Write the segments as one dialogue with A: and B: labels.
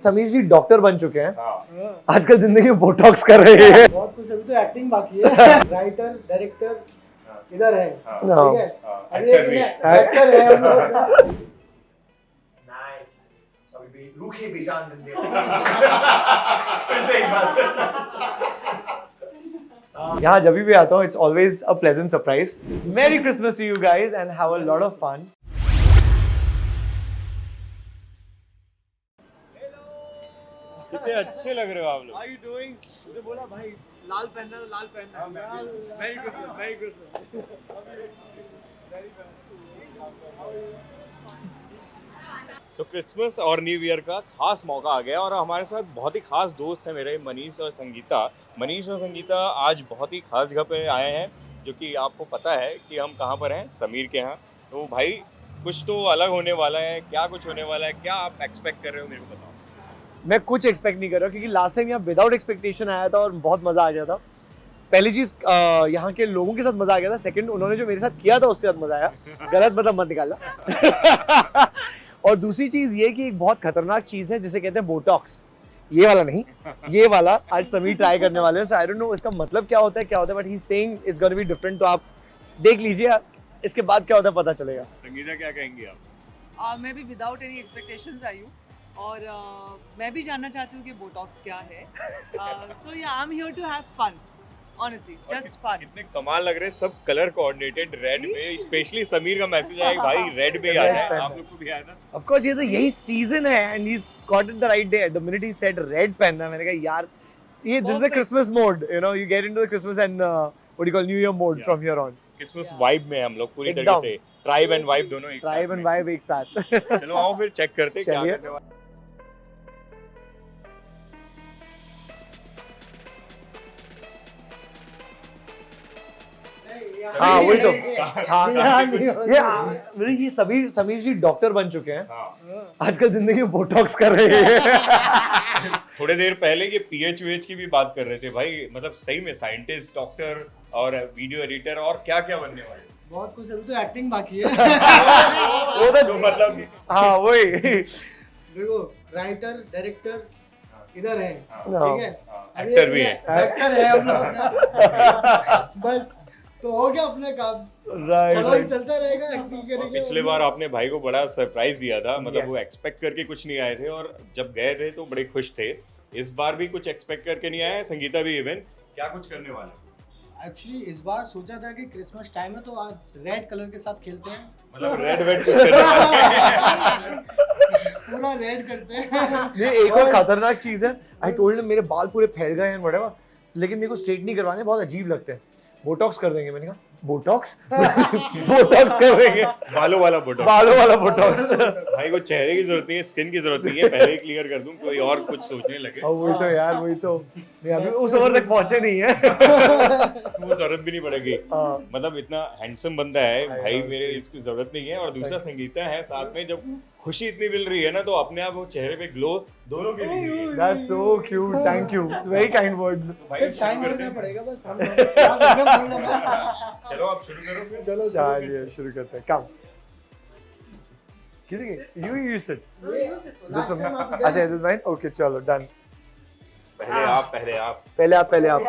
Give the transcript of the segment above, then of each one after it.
A: समीर जी doctor बन चुके हैं।
B: हाँ।
A: आजकल जिंदगी में बोटॉक्स कर रहे हैं।
C: बहुत कुछ, अभी तो एक्टिंग बाकी है। राइटर डायरेक्टर इधर है, ठीक है। अभी
B: एक्टर भी है।
C: एक्टर है हम लोग का।
D: नाइस। अभी भी रूखी भी जान जिंदगी फिर से एक बार।
A: यहाँ जब भी आता हूँ it's always a pleasant surprise. Merry Christmas to you guys and have a lot of fun.
B: कितने अच्छे लग रहे हो आप लोग।
A: How you doing? मुझे बोला भाई लाल पहनना तो लाल पहनना। मेरी क्रिसमस, मेरी क्रिसमस।
B: तो क्रिसमस और न्यू ईयर का खास मौका आ गया और हमारे साथ बहुत ही खास दोस्त हैं मेरे, मनीष और संगीता। मनीष और संगीता आज बहुत ही खास जगह पे आए हैं, जो कि आपको पता है कि हम कहाँ पर हैं, समीर के यहाँ। तो भाई कुछ तो अलग होने वाला है, क्या कुछ होने वाला है, क्या आप एक्सपेक्ट कर रहे हो, मेरे को बताओ।
A: मैं कुछ एक्सपेक्ट नहीं कर रहा क्योंकि लास्ट टाइम यहाँ विदाउट एक्सपेक्टेशन आया था और बहुत मजा आ गया था। पहली चीज यहाँ के लोगों के साथ मजा आ गया था। सेकंड, उन्होंने जो मेरे साथ किया था उसके साथ मजा आया। गलत मतलब मत निकालना। और दूसरी चीज ये कि एक बहुत खतरनाक चीज है जिसे कहते हैं बोटॉक्स। ये वाला नहीं, ये वाला आज समीर ट्राई करने वाले हैं। सो आई डोंट नो इसका मतलब क्या होता है but he is saying it's gonna be different. तो आप देख लीजिए, इसके बाद क्या होता है पता चलेगा।
B: संगीता क्या कहेंगी आप?
E: मैं भी विदाउट एनी एक्सपेक्टेशंस आई हूँ और मैं भी जानना चाहती हूँ कि बोटॉक्स क्या है। So yeah I am here to have fun, honestly just fun.
B: कितने कमाल लग रहे हैं, सब कलर कोऑर्डिनेटेड रेड में। स्पेशली समीर का मैसेज आया कि भाई रेड में आना है, आप लोग को भी आया था।
A: ऑफ कोर्स ये तो यही सीजन है and he is got it the right day. The minute he said red पहनना, मैंने कहा यार ये this is the Christmas mode, you know, you get into the Christmas and what you call new year mode from here on.
B: Christmas vibe में हम लोग पूरी
A: एकदम।
B: तरीके से, ट्राइब एंड वाइब दोनों एक
A: ट्राइब एंड वाइब एक साथ।
B: चलो आओ फिर चेक करते हैं क्या
A: चलिए।
B: करने वाले।
A: हाँ वही तो।
B: हाँ,
A: ये समीर जी डॉक्टर बन चुके हैं।
B: हाँ।
A: आजकल जिंदगी में बोटॉक्स कर रहे हैं।
B: थोड़े देर पहले ये पीएच की भी बात कर रहे थे भाई, मतलब सही में साइंटिस्ट, डॉक्टर और वीडियो एडिटर और क्या क्या बनने वाले।
C: बहुत कुछ, अभी तो एक्टिंग बाकी है।
A: वो
B: तो मतलब
A: हाँ वही।
C: देखो, राइटर डायरेक्टर इधर है, ठीक है। अभी
B: एक्टर भी है।
C: एक्टर है हम लोग का। बस तो हो गया अपने काम। Salon
A: right.
C: चलता रहेगा, एक्टिंग करेंगे।
B: पिछले बार आपने भाई को बड़ा सरप्राइज दिया था, मतलब
A: Yes.
B: वो एक्सपेक्ट करके कुछ नहीं आए थे और जब गए थे तो बड़े खुश थे। इस बार भी कुछ एक्सपेक्ट करके नहीं आए, संगीता भी इवन क्या कुछ करने वाले।
C: एक्चुअली इस बार सोचा था कि क्रिसमस टाइम है तो आज रेड कलर के साथ खेलते हैं,
B: मतलब रेड वेड कुछ करने वाले।
C: पूरा रेड करते हैं।
A: ये एक और खतरनाक चीज है। आई टोल्ड मेरे बाल पूरे फैल गए हैं व्हाटएवर, लेकिन मेरे को स्ट्रेट नहीं करवाने, बहुत अजीब लगते हैं। बोटॉक्स कर देंगे। मैंने कहा बोटॉक्स? बोटॉक्स कर देंगे,
B: बालों वाला फोटो।
A: बालों वाला बोटॉक्स।
B: भाई को चेहरे की जरूरत नहीं है, स्किन की जरूरत नहीं है, पहले ही क्लियर कर दूं, कोई और कुछ सोचने लगे
A: और वही तो यार, वही तो नहीं, अभी उस ओवर तक पहुंचे नहीं है।
B: वो जरूरत भी नहीं पड़ेगी।
A: हाँ।
B: मतलब इतना हैंडसम बंदा है भाई,
A: हाँ।
B: मेरे इसकी जरूरत नहीं है। और दूसरा संगीता है साथ में, जब खुशी इतनी मिल रही है ना तो अपने आप वो चेहरे पे ग्लो दोनों के लिए।
A: That's so cute. Thank you. Very kind words.
B: भाई
C: सिर्फ
B: शुरू
C: टाइम
B: करते
C: करना
B: हैं।
C: पड़ेगा बस। हम क्या बोलना।
B: चलो आप शुरू करो फिर।
C: चलो
A: चलिए शुरू करते हैं। Come. किधर You use it. This one. अच्छा, this mine. Okay, चलो done.
B: पहले आप
A: पहले आप.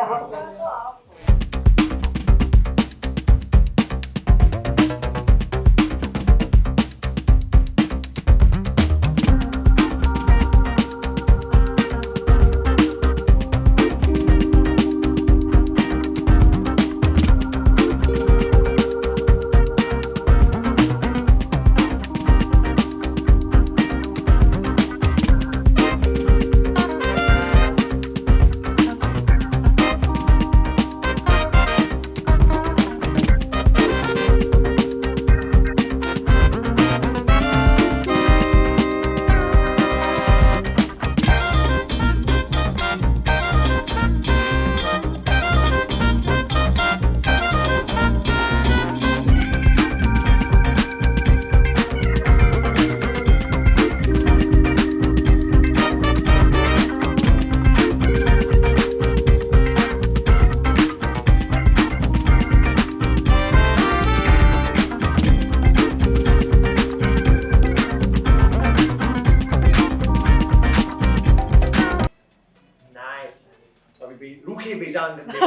D: रूखे बेजान जिंदगी।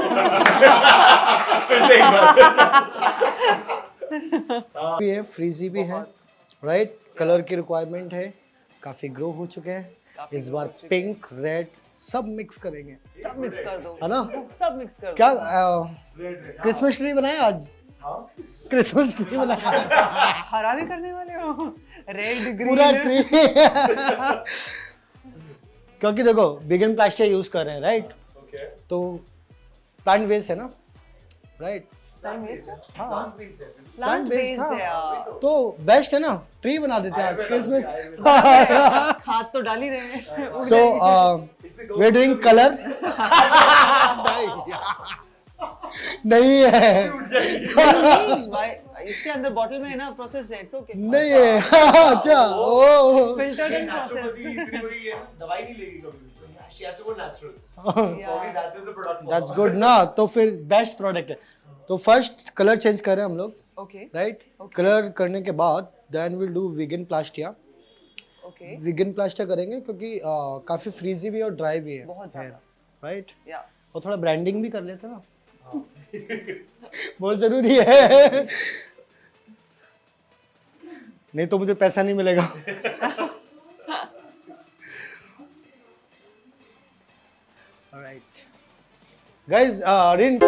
D: फिर से एक बार।
C: भी है, फ्रीजी भी है, राइट? कलर की रिक्वायरमेंट है, काफी ग्रो हो चुके हैं। इस बार पिंक, रेड सब मिक्स करेंगे,
E: सब मिक्स कर दो,
C: है ना?
E: सब मिक्स कर दो।
C: क्या क्रिसमस ट्री बनाया आज? क्रिसमस ट्री बनाया,
E: हरा भी करने वाले हो? रेड
C: पूरा
E: ग्रीन
C: ट्री। क्योंकि देखो बिगन प्लास्टिक यूज कर रहे हैं, राइट? तो प्लांट बेस्ड है ना, राइट?
E: टाइम वेस्ट है,
C: हाँ,
E: प्लांट बेस्ड
C: हाँ।
E: है यार।
C: तो बेस्ट है ना, ट्री बना देते हैं आज क्रिसमस।
E: खाद तो डाल ही रहे हैं। उड़
C: So
E: जाएगी।
C: we are doing color. नहीं है,
E: नहीं, भाई, इसके अंदर बॉटल में है ना, प्रोसेस्ड है, इट्स ओके।
C: नहीं है। अच्छा, ओ
E: फिल्टर्ड एंड प्रोसेस्ड।
D: दवाई नहीं लेगी कभी भी। She has to go natural. Probably that is the product.
C: That's good ना, तो फिर बेस्ट प्रोडक्ट है। तो फर्स्ट कलर चेंज कर रहे हैं हम लोग,
E: ओके
C: राइट? कलर करने के बाद then will do vegan Plastia.
E: Okay,
C: vegan Plastia करेंगे क्योंकि काफी फ्रीजी भी और ड्राई भी है,
E: बहुत ज्यादा,
C: राइट?
E: या
C: और थोड़ा ब्रांडिंग भी कर लेते हैं ना, बहुत जरूरी है, नहीं तो मुझे पैसा नहीं मिलेगा। Alright, guys, Rin.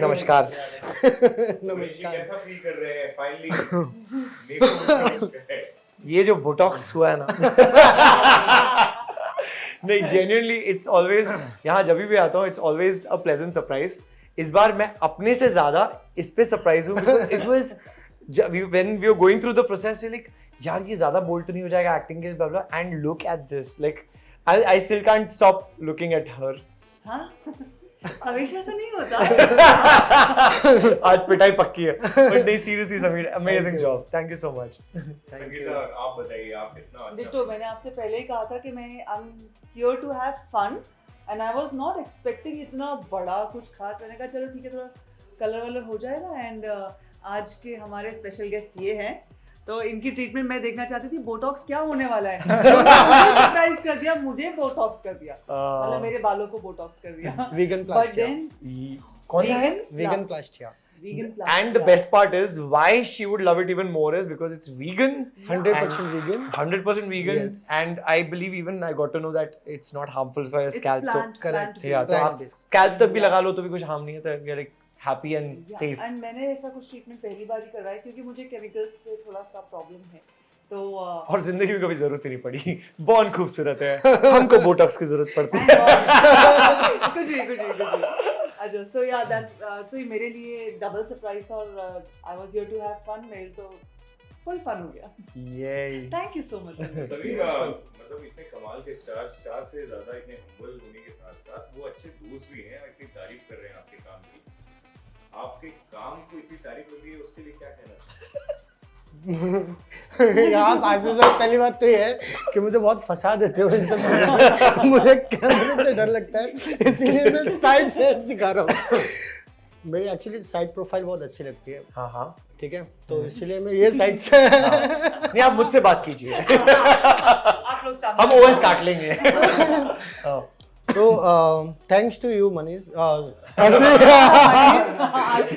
C: नमस्कार।
B: नमस्कार। कैसा फील कर रहे हैं फाइनली?
A: ये जो बोटॉक्स हुआ है ना, नहीं जेन्युइनली इट्स ऑलवेज, यहाँ जब भी आता हूँ it's always a pleasant surprise. इस बार मैं अपने से ज्यादा इस पे सरप्राइज हूँ। It was when we were going through the process, like यार ये ज्यादा बोल्ड तो नहीं हो जाएगा एक्टिंग के, blah blah, and look at this, like I still can't stop looking at her.
E: हाँ, हमेशा से नहीं होता।
A: आज पिटाई पक्की है, बट नहीं seriously Sameer, amazing job, thank you so much.
B: Sangeeta, आप बताइए, आप कितना अच्छा।
E: डिट्टो, मैंने आपसे पहले ही कहा था कि मैं I am here to have fun, and I was not expecting इतना बड़ा कुछ खास। मैंने कहा चलो ठीक है, थोड़ा कलर वलर हो जाएगा। एंड आज के हमारे स्पेशल गेस्ट ये हैं, तो इनकी ट्रीटमेंट मैं देखना चाहती थी, बोटॉक्स क्या होने वाला है। सरप्राइज कर दिया, मुझे बोटॉक्स कर दिया, मतलब मेरे बालों को बोटॉक्स कर दिया।
C: वीगन
E: बट
C: प्लास्टिया,
E: देन
A: कौन सा है?
C: Vegan Plastia,
E: vegan
A: And the best part is why she would love it even more is because it's vegan,
C: 100% vegan.
A: 100% vegan,
C: Yes.
A: and I believe even I got to know that it's not harmful for your
E: It's
A: scalp.
E: plant-
C: correct.
E: plant
A: Yeah, तो
C: Plant
A: आप
C: based.
A: scalp तक भी लगा लो तो भी कुछ harm नहीं है, तो we are like happy and safe.
E: And मैंने ऐसा कुछ ट्रीटमेंट पहली बार ही करवाया क्योंकि मुझे केमिकल्स से थोड़ा सा प्रॉब्लम है, तो
A: और जिंदगी में कभी जरूरत ही नहीं पड़ी, बहुत खूबसूरत है, हमको बोटॉक्स की जरूरत पड़ती है।
E: कुछ भी। अच्छा, सो या दैट, तो ये मेरे लिए डबल सरप्राइज, और I was here to have fun. मेरे तो फुल फन हो गया।
A: Yay.
E: Thank you so much.
B: सभी मतलब इतने कमाल के स्टार से ज्यादा इतने हम्बल होने के साथ साथ वो अच्छे दोस्त भी हैं, इतनी तारीफ कर रहे हैं आपके काम की। आपके काम को इतनी तारीफ हो रही है, उसके लिए क्या कहना?
C: यहाँ आशीष भाई, पहली बात तो ये है कि मुझे बहुत फंसा देते हो इन सब में। मुझे कैमरे से डर लगता है, इसीलिए मैं साइड फेस दिखा रहा हूँ। मेरी एक्चुअली साइड प्रोफाइल बहुत अच्छी लगती है,
A: हाँ हाँ,
C: ठीक है, तो इसीलिए मैं ये साइड से।
A: नहीं आप मुझसे बात कीजिए,
E: आप लोग सामने
A: हम ओएस काट लेंगे। हाँ।
C: तो थैंक्स टू यू मनीष,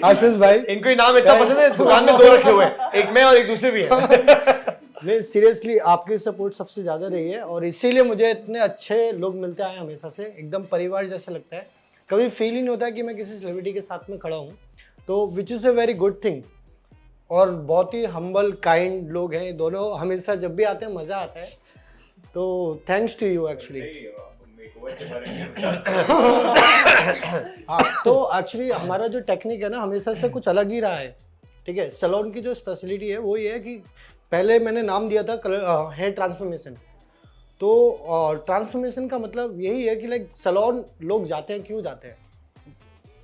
C: आशीष भाई।
A: इनको ही नाम इतना पसंद है, दुकान में दो रखे हुए हैं, एक मैं और एक दूसरे भी हैं।
C: नहीं सीरियसली आपकी सपोर्ट सबसे ज्यादा रही है, और इसीलिए मुझे इतने अच्छे लोग मिलते आए हमेशा से, एकदम परिवार जैसा लगता है। कभी फील ही नहीं होता कि मैं किसी सेलिब्रिटी के साथ में खड़ा हूँ। तो तो which is a very good thing. और बहुत ही हम्बल काइंड लोग हैं दोनों, हमेशा जब भी आते हैं मज़ा आता है। तो thanks to you actually.
B: Makeover के बारे में बताओ।
C: हाँ, तो एक्चुअली हमारा जो टेक्निक है ना हमेशा से कुछ अलग ही रहा है, ठीक है। सैलून की जो स्पेशलिटी है वो ये है कि पहले मैंने नाम दिया था हेयर ट्रांसफॉर्मेशन। तो ट्रांसफॉर्मेशन का मतलब यही है कि लाइक सैलून लोग जाते हैं, क्यों जाते हैं?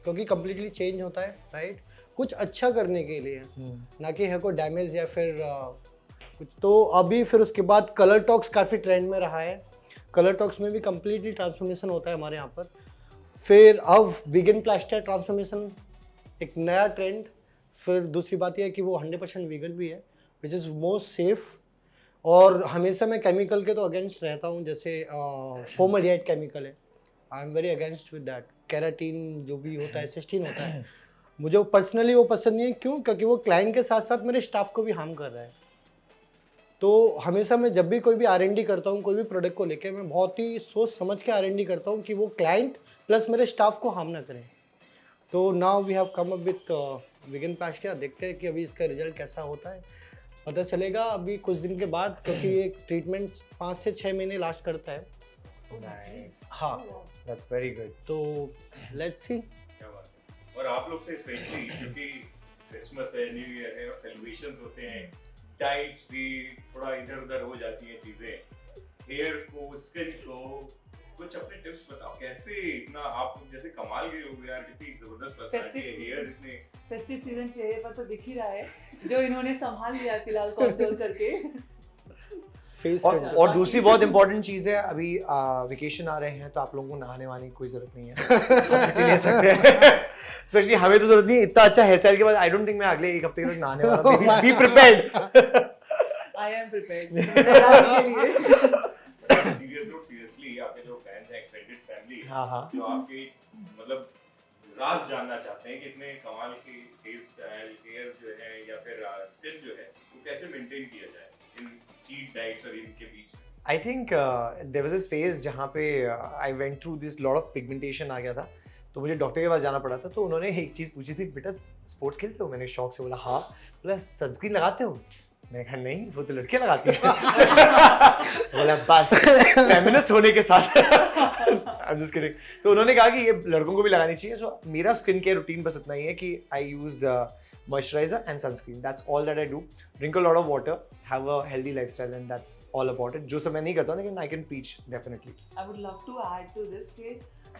C: क्योंकि कम्प्लीटली चेंज होता है, राइट, कुछ अच्छा करने के लिए, ना कि हेयर को डैमेज या फिर कुछ। तो अभी फिर उसके बाद कलर टॉक्स काफ़ी ट्रेंड में रहा है। कलर टॉक्स में भी कम्प्लीटली ट्रांसफॉर्मेशन होता है हमारे यहाँ पर। फिर अब वीगन प्लास्टर ट्रांसफॉर्मेशन एक नया ट्रेंड। फिर दूसरी बात यह है कि वो 100% वीगन भी है, विच इज़ मोस्ट सेफ। और हमेशा मैं केमिकल के तो अगेंस्ट रहता हूँ, जैसे फॉर्मलडिहाइड केमिकल है, I am very against with that. Keratin जो भी होता है, सिस्टीन होता है, मुझे पर्सनली वो पसंद नहीं है। क्यों? क्योंकि वो क्लाइंट के साथ साथ मेरे स्टाफ को भी हार्म कर रहा है। तो हमेशा मैं जब भी कोई भी R&D करता हूँ, कोई भी प्रोडक्ट को लेके, मैं बहुत ही सोच समझ के R&D करता हूँ कि वो क्लाइंट प्लस मेरे स्टाफ को हार्म ना करें। तो now we have come up with vegan Plastia. देखते हैं कि अभी इसका रिजल्ट कैसा होता है, पता चलेगा अभी कुछ दिन के बाद, क्योंकि ये ट्रीटमेंट 5 से 6 महीने लास्ट करता है।
A: नाइस,
C: हाँ,
A: दैट्स वेरी गुड।
C: तो लेट्स सी।
B: क्या बात है। और आप लोग से स्पेशली क्योंकि क्रिसमस है, न्यू ईयर है और सेलिब्रेशंस होते हैं, डाइट्स भी थोड़ा इधर उधर हो जाती हैं चीजें, हेयर को, स्किन को, कुछ अपने टिप्स बताओ कैसे इतना आप जैसे कमाल के लोग यार, कितनी जबरदस्त पर्सनालिटी है, हेयर इतने।
E: फेस्टिव सीजन चेहरे पर तो दिख ही रहा है, जो इन्होंने संभाल लिया फिलहाल कंट्रोल करके।
C: फेस
A: और दूसरी बहुत इंपॉर्टेंट चीज़ है, अभी वेकेशन आ रहे हैं तो आप लोगों को नहाने वाने की कोई जरूरत नहीं है, आप छुट्टी ले सकते हैं। स्पेशली हमें तो जरूरत नहीं है, इतना अच्छा हेयर स्टाइल के बाद आई डोंट थिंक मैं अगले एक हफ्ते तक नहाने वाला हूं। Be prepared.
E: I am prepared.
B: Seriously आपके जो फैंस हैं, एक्सटेंडेड फैमिली,
A: हाँ।
B: जो आपके मतलब राज जानना चाहते हैं कि इतने कमाल के हेयर स्टाइल, हेयर जो है या फिर स्किन जो है वो कैसे मेंटेन किया जाए इन चीट डाइट्स और इनके बीच में।
A: I think there was a space जहाँ पे I went through this lot of pigmentation आ गया था, तो मुझे डॉक्टर के पास जाना पड़ा था। तो उन्होंने एक चीज़ पूछी थी, बेटा स्पोर्ट्स खेलते हो? मैंने शौक से बोला हाँ। प्लस सनस्क्रीन लगाते हो? मैंने कहा नहीं, वो तो लड़कियां लगाती हैं। बोला बस फेमिनिस्ट होने के साथ आई एम जस्ट किडिंग। तो उन्होंने कहा कि ये लड़कों को भी लगानी चाहिए। सो मेरा स्किन केयर रूटीन बस इतना ही है कि आई use moisturizer and sunscreen, that's all that I do. Drink a lot of water, have a healthy lifestyle, and that's all about it. जो सब मैं नहीं करता लेकिन I can preach definitely.
E: I would love to add to this कि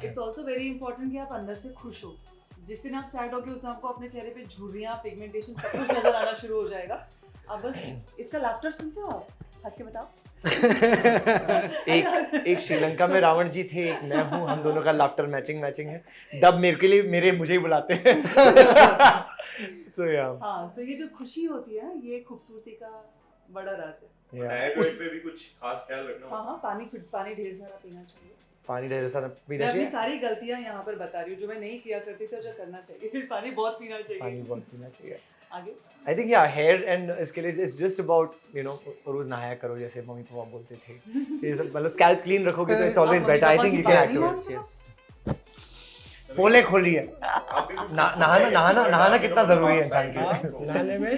E: it's also very important कि आप अंदर से खुश हो। जिस दिन आप सैड होगे उस दिन आपको अपने चेहरे पे झुर्रियाँ, पिगमेंटेशन सब कुछ नजर आना शुरू हो जाएगा। आप बस इसका लाफ्टर सुनते हो, आप हंस के बताओ।
A: एक श्रीलंका में रावण जी थे, एक मैं हूँ, हम दोनों का लाफ्टर मैचिंग है। डब मेरे के लिए मुझे ही बुलाते हैं। So yeah.
E: हाँ, so ये जो खुशी होती है ना, ये खूबसूरती का बड़ा राज है।
B: डाइट वाइट पे भी कुछ खास ख्याल रखना।
E: हाँ, पानी ढेर सारा पीना चाहिए।
A: पानी ढेर सारा पीना
E: मैं अपनी
A: चाहिए।
E: सारी गलतियाँ यहाँ पर बता रही हूँ जो मैं नहीं किया करती थी और जो करना चाहिए। फिर पानी बहुत पीना चाहिए। आगे
A: I think yeah, hair and इसके लिए it's just about रोज नहाया करो, जैसे मम्मी पापा बोलते थे। ये सब मतलब स्कैल्प क्लीन रखोगे तो it's always better. I think you can actually पोले खोल रही है। नहाना कितना जरूरी है इंसान के लिए?
C: नहाने में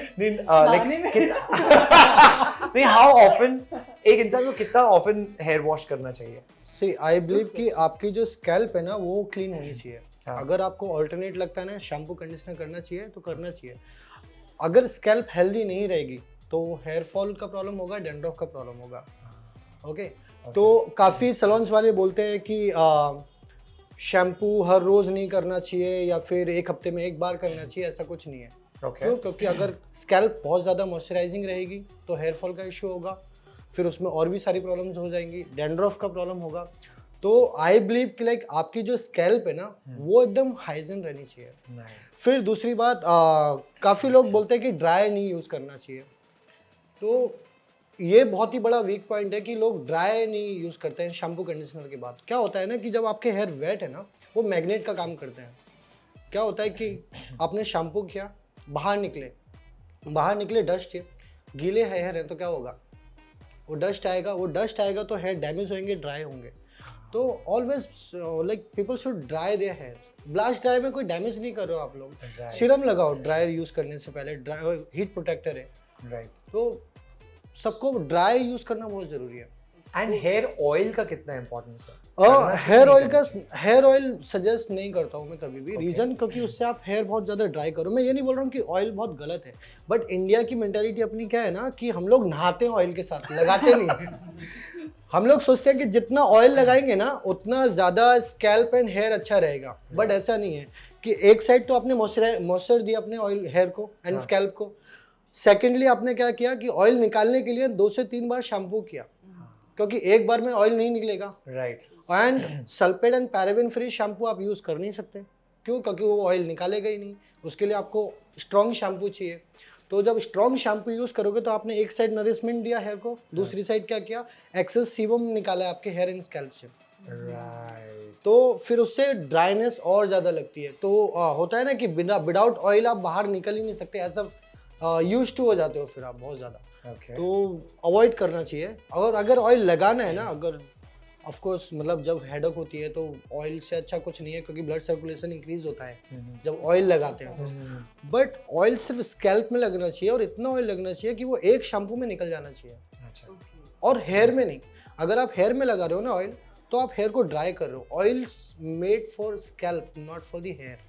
A: नहीं, हाउ ऑफन एक इंसान को कितना ऑफन हेयर वॉश करना चाहिए?
C: सी आई बिलीव कि आपकी जो स्कैल्प है ना वो क्लीन होनी चाहिए। अगर आपको ऑल्टरनेट लगता है ना शैम्पू कंडीशनर करना चाहिए तो करना चाहिए। अगर स्कैल्प हेल्दी नहीं रहेगी तो हेयर फॉल का प्रॉब्लम होगा, डैंड्रफ का प्रॉब्लम होगा। ओके, तो काफ़ी सैलून्स वाले बोलते हैं कि शैम्पू हर रोज़ नहीं करना चाहिए या फिर एक हफ्ते में एक बार करना चाहिए, ऐसा कुछ नहीं है। क्यों? क्योंकि अगर स्कैल्प बहुत ज़्यादा मॉइस्चराइजिंग रहेगी तो हेयर फॉल का इशू होगा, फिर उसमें और भी सारी प्रॉब्लम्स हो जाएंगी, डैंड्रफ का प्रॉब्लम होगा। तो आई बिलीव कि लाइक आपकी जो स्कैल्प है ना वो एकदम हाइजीन रहनी चाहिए। फिर दूसरी बात, काफ़ी लोग बोलते हैं कि ड्राई नहीं यूज़ करना चाहिए, तो ये बहुत ही बड़ा वीक पॉइंट है कि लोग ड्राई नहीं यूज़ करते हैं शैम्पू कंडीशनर के बाद। क्या होता है ना कि जब आपके हेयर वेट है ना वो मैग्नेट का काम करते हैं। क्या होता है कि आपने शैम्पू किया, बाहर निकले डस्ट है, गीले हेयर हैं तो क्या होगा, वो डस्ट आएगा तो हेयर डैमेज होंगे, ड्राई होंगे। तो always like people should dry their hair. Blast dry में कोई डैमेज नहीं कर रहे हो आप लोग.
D: Right.
C: सीरम लगाओ ड्रायर यूज करने से पहले. ड्राई हीट प्रोटेक्टर है.
D: Right.
C: तो सबको ड्राई यूज करना बहुत जरूरी है.
D: एंड हेयर ऑयल का कितना इंपॉर्टेंस है?
C: हेयर ऑयल सजेस्ट नहीं करता हूँ मैं कभी भी. रीजन क्योंकि उससे आप हेयर बहुत ज़्यादा ड्राई करो. मैं ये नहीं बोल रहा हूँ कि ऑयल बहुत गलत है, बट इंडिया की मेंटालिटी अपनी क्या है ना कि हम लोग नहाते हैं ऑयल के साथ, लगाते नहीं. हम लोग सोचते हैं कि जितना ऑयल लगाएंगे ना उतना ज़्यादा स्कैल्प एंड हेयर अच्छा रहेगा, बट ऐसा नहीं है. कि एक साइड तो आपने मॉइस्चर दिया अपने ऑयल हेयर को एंड स्कैल्प को. सेकेंडली आपने क्या किया कि ऑयल निकालने के लिए 2 से 3 बार शैम्पू किया, क्योंकि एक बार में ऑयल नहीं निकलेगा.
D: Right.
C: And sulphate and paraben free shampoo आप यूज़ कर नहीं सकते. क्यों? क्योंकि वो ऑयल निकालेगा ही नहीं. उसके लिए आपको स्ट्रॉन्ग शैम्पू चाहिए. तो जब स्ट्रॉन्ग शैम्पू यूज़ करोगे तो आपने एक साइड नरिशमेंट दिया हेयर को, दूसरी साइड क्या किया, एक्सेस सीबम निकाला है आपके हेयर एंड स्कैल्प से.
D: राइट.
C: तो फिर उससे ड्राइनेस और ज़्यादा लगती है. तो होता है ना कि विदाउट ऑयल आप बाहर निकल ही नहीं सकते. ऐसा यूज टू हो जाते हो फिर आप बहुत ज़्यादा.
D: ओके.
C: तो अवॉइड करना चाहिए. और अगर ऑयल लगाना है ना, अगर ऑफ कोर्स मतलब जब हेडेक होती है तो ऑयल से अच्छा कुछ नहीं है, क्योंकि ब्लड सर्कुलेशन इंक्रीज होता है जब ऑयल लगाते हैं. बट ऑयल सिर्फ स्कैल्प में लगना चाहिए और इतना ऑयल लगना चाहिए कि वो एक शैम्पू में निकल जाना चाहिए.
D: अच्छा.
C: और हेयर में नहीं. अगर आप हेयर में लगा रहे हो ना ऑयल, तो आप हेयर को ड्राई कर रहे हो. Oil made for scalp, not for the hair.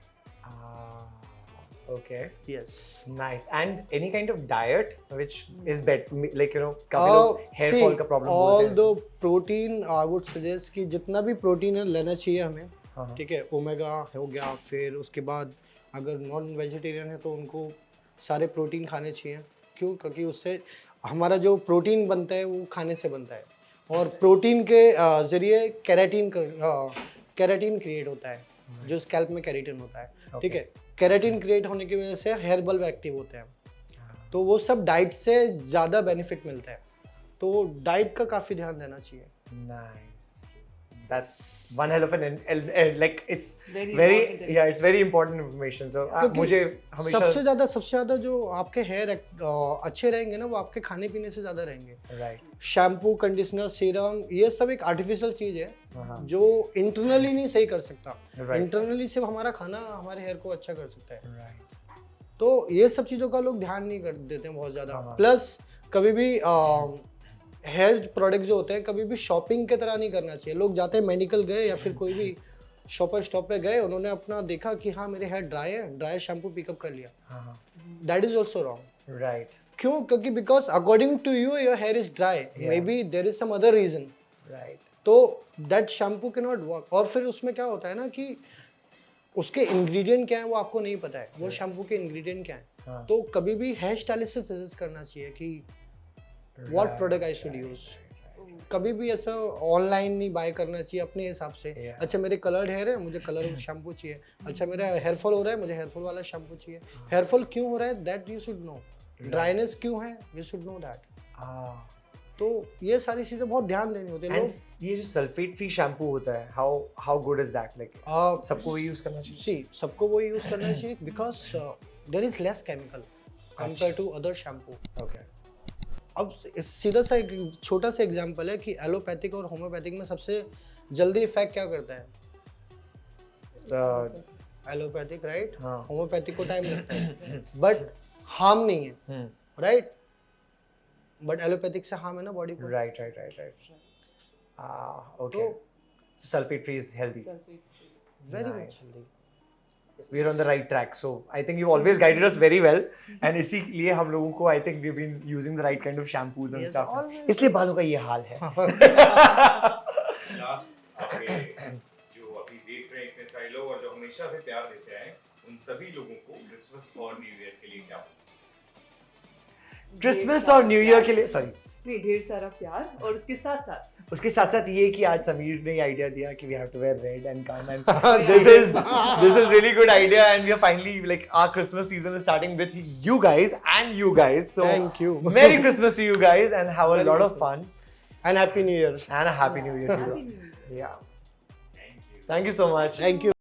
D: Okay.
C: Yes.
D: Nice. And any kind of diet which is better, like you know काफी लोग हेयर फॉल का प्रॉब्लम बोलते हैं.
C: All the protein I would suggest कि जितना भी protein है लेना चाहिए हमें.
D: हाँ.
C: ठीक है. ओमेगा हो गया. फिर उसके बाद अगर नॉन वेजिटेरियन है तो उनको सारे प्रोटीन खाने चाहिए. क्यों? क्योंकि उससे हमारा जो प्रोटीन बनता है वो खाने से बनता है. और प्रोटीन के ज़रिए कैराटीन क्रिएट होता है, जो स्कैल्प में कैराटीन होता है. ठीक है. कैराटीन क्रिएट होने की वजह से हेयर बल्ब एक्टिव होते हैं. तो वो सब डाइट से ज़्यादा बेनिफिट मिलता है. तो डाइट का काफ़ी ध्यान देना चाहिए.
D: Nice. That's one hell of an like it's
E: Very
D: very
E: important
D: yeah, it's very important information. So
C: क्योंकि
D: मुझे हमेशा
C: सबसे ज़्यादा जो आपके हेयर अच्छे रहेंगे ना, वो आपके खाने पीने से ज़्यादा रहेंगे.
D: right.
C: शैम्पू, कंडीशनर, सीरम, ये सब एक आर्टिफिशियल चीज़ है
D: हाँ.
C: जो इंटरनली नहीं सही कर सकता.
D: Right.
C: इंटरनली सिर्फ हमारा खाना हमारे हेयर को अच्छा कर सकता है.
D: Right.
C: तो ये सब चीज़ों का लोग ध्यान नहीं कर देते हैं बहुत ज़्यादा.
D: हाँ.
C: प्लस कभी भी हेयर प्रोडक्ट जो होते हैं कभी भी शॉपिंग की तरह नहीं करना चाहिए. लोग जाते हैं मेडिकल गए या फिर कोई भी शॉपर स्टॉप पे गए, उन्होंने अपना देखा कि हाँ मेरे हेयर ड्राई है, ड्राई शैम्पू पिकअप कर लिया.
D: हाँ.
C: That is also wrong.
D: Right.
C: क्यों? क्योंकि because according to you your hair is dry, maybe there is some other reason.
D: Right.
C: तो that shampoo can not work. और फिर उसमें क्या होता है ना कि उसके इंग्रेडिएंट क्या है वो आपको नहीं पता है, वो शैम्पू के इंग्रेडिएंट क्या है.
D: हाँ.
C: तो कभी भी हेयर स्टाइलिस्ट से सजेस्ट करना चाहिए कि what product I should use. कभी भी ऐसा ऑनलाइन नहीं बाय करना चाहिए अपने हिसाब से.
D: Yeah.
C: अच्छा मेरे कलर्ड हेयर है, मुझे कलर शैम्पू चाहिए. अच्छा मेरा हेयर फॉल हो रहा है, मुझे हेयर फॉल वाला शैम्पू चाहिए. हेयर फॉल क्यों हो रहा है that you should know. Dryness क्यों है यू शुड नो दैट. तो ये सारी चीज़ें बहुत ध्यान देनी होती है.
D: And ये जो सल्फेट फ्री शैम्पू होता है, how good is that? Like
C: लोग
D: सबको वही यूज करना चाहिए.
C: सी सबको वो यूज़ करना चाहिए because there is less chemical compare to other shampoo.
D: Okay.
C: अब सीधा सा एक छोटा सा एग्जांपल है कि एलोपैथिक और होम्योपैथिक में सबसे जल्दी इफेक्ट क्या करता है. Allopathic right.
D: हाँ.
C: होम्योपैथिक को टाइम लगता है बट हार्म नहीं है. राइट. बट एलोपैथिक से हार्म है ना बॉडी को.
D: Right. Okay. Sulfate free is healthy.
C: Very
D: Nice.
C: Much healthy.
D: We're on the right track. So I think you've always guided us very well. And इसीलिए हम लोगों को I think we've been using the right kind of shampoos and
C: Yes,
D: stuff.
C: always.
D: इसलिए बालों का ये हाल है.
B: Last आपके जो अभी देख रहे हैं इतने सारे लोग और जो हमेशा से प्यार देते हैं उन सभी लोगों को क्रिसमस और न्यू ईयर के लिए क्या
D: क्रिसमस और न्यू ईयर के लिए सॉरी
E: नहीं, ढेर सारा प्यार. और उसके साथ साथ
D: उसके साथ साथ ये कि आज समीर ने आइडिया दिया कि we have to wear red and come and this is really good idea and we are finally like our Christmas season is starting with you guys so
C: Thank you.
D: Merry Christmas to you guys and have a
C: Merry
D: lot of
C: Christmas.
D: fun
C: And happy new year.
D: and a happy new year to
E: Happy
D: you.
E: New Year.
D: Yeah. Thank you so much.
C: Thank you.